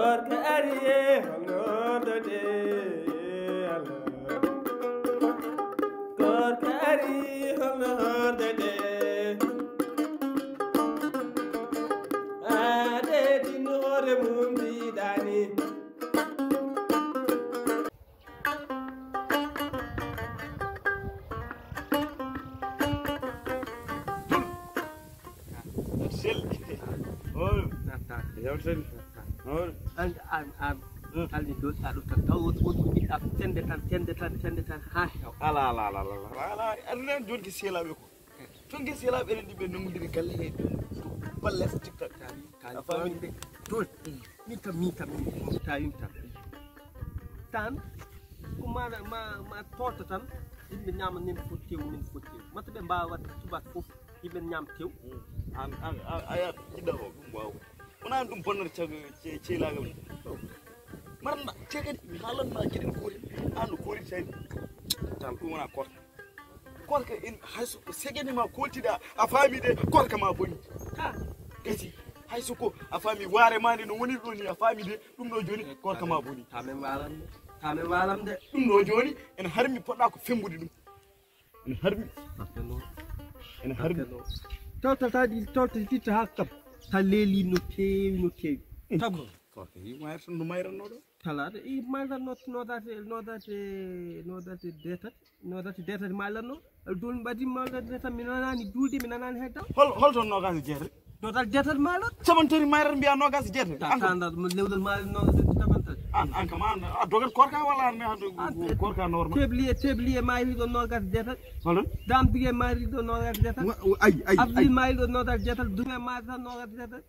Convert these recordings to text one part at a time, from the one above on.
Korka ariye hangorda de Korka ari hangorda de Ade dinore mundi dani Yawsen alni do ta do tan taw won ab tende tan ha ala annen jorgi selabe ko tongi selabe en dibe numudiri galle he balle tiktok ka faminde dol min tam tawimta tan kuma ma torta tan yimbe nyama nim fotti mata be mbawa tubat fof yimbe nyam tew an aya jida ko waaw ona dum bonner ci la gam marna cegadi halan ma kiden ko andu ko ri tay tan ko wona korka in hayso segeni ma koltida a fami de korka ma boni ha kesi hayso ko a fami ware mani no woni do ni a fami de dum do joni korka ma boni tame walam de dum do joni en harmi podda ko fembude dum en harmi tawta fitta hakkam ta leeli no tewi tabbo korka yi mayr tan no mayran no do talade I mayran no date detat malanno dul badi malan detat mi nanani dulde mi nanani hedda hol ton no gas jere no dal detat malan sabantori mayran biya no gas jere tanda lewdal malan no tabanta an kaman a dogal korka wala ne korka normal tebliye mayri do no gas detat holon dam biye mayri do no gas detat ay abdi mayri do no gas detat dume mayri no gas detat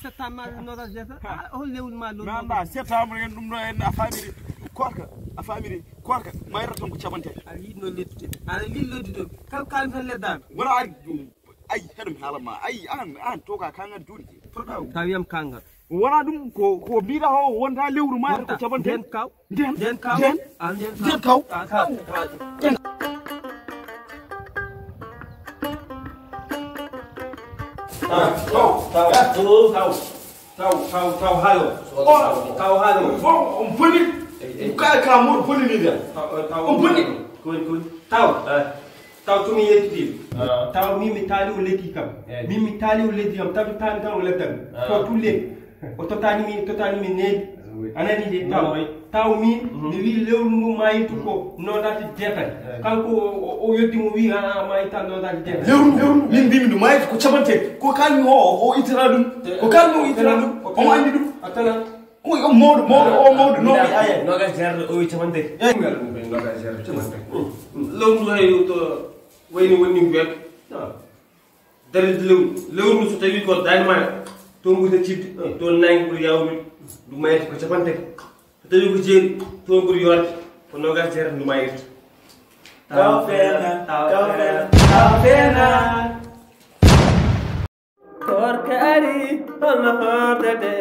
septembre no gas detat hol lewul malo nanda septembre en dum do en a famiri korka mayra ton ko cabante ali no lettude ala li loddudo kal tan leddan wala ay hedum halama ay an toka kangal juri tawiyam kangal wala dum ko biida ho wonta lewru mayra ko cabante den kaw taw hayo on boni ka mo boni ni dia on boni ko taw tumi yetti taw mi tali o leti kam mi tali o leti am taw tali taw letam ko tulle o totani mi ne anani de taw mi wi lewru mu mayitu ko no dati detay kanko o yoddi mo wi mayita no dati detay lewru min bimi dum mayitu ko cabante ko kalmi o itira dum ko kalmi o itira dum o andi dum atana o mawdo no mi aya no gas jarde o cabante ngal no gas jarde cabante lewru hay to wayni woni wek dare lewru so tawi ko dani ma to ngude cibde to nangi bur yawmi du mayete ko cabante so tawi ko jeeri to bur yorte ko no gas jarde du mayete taw fena korka ari hono horde de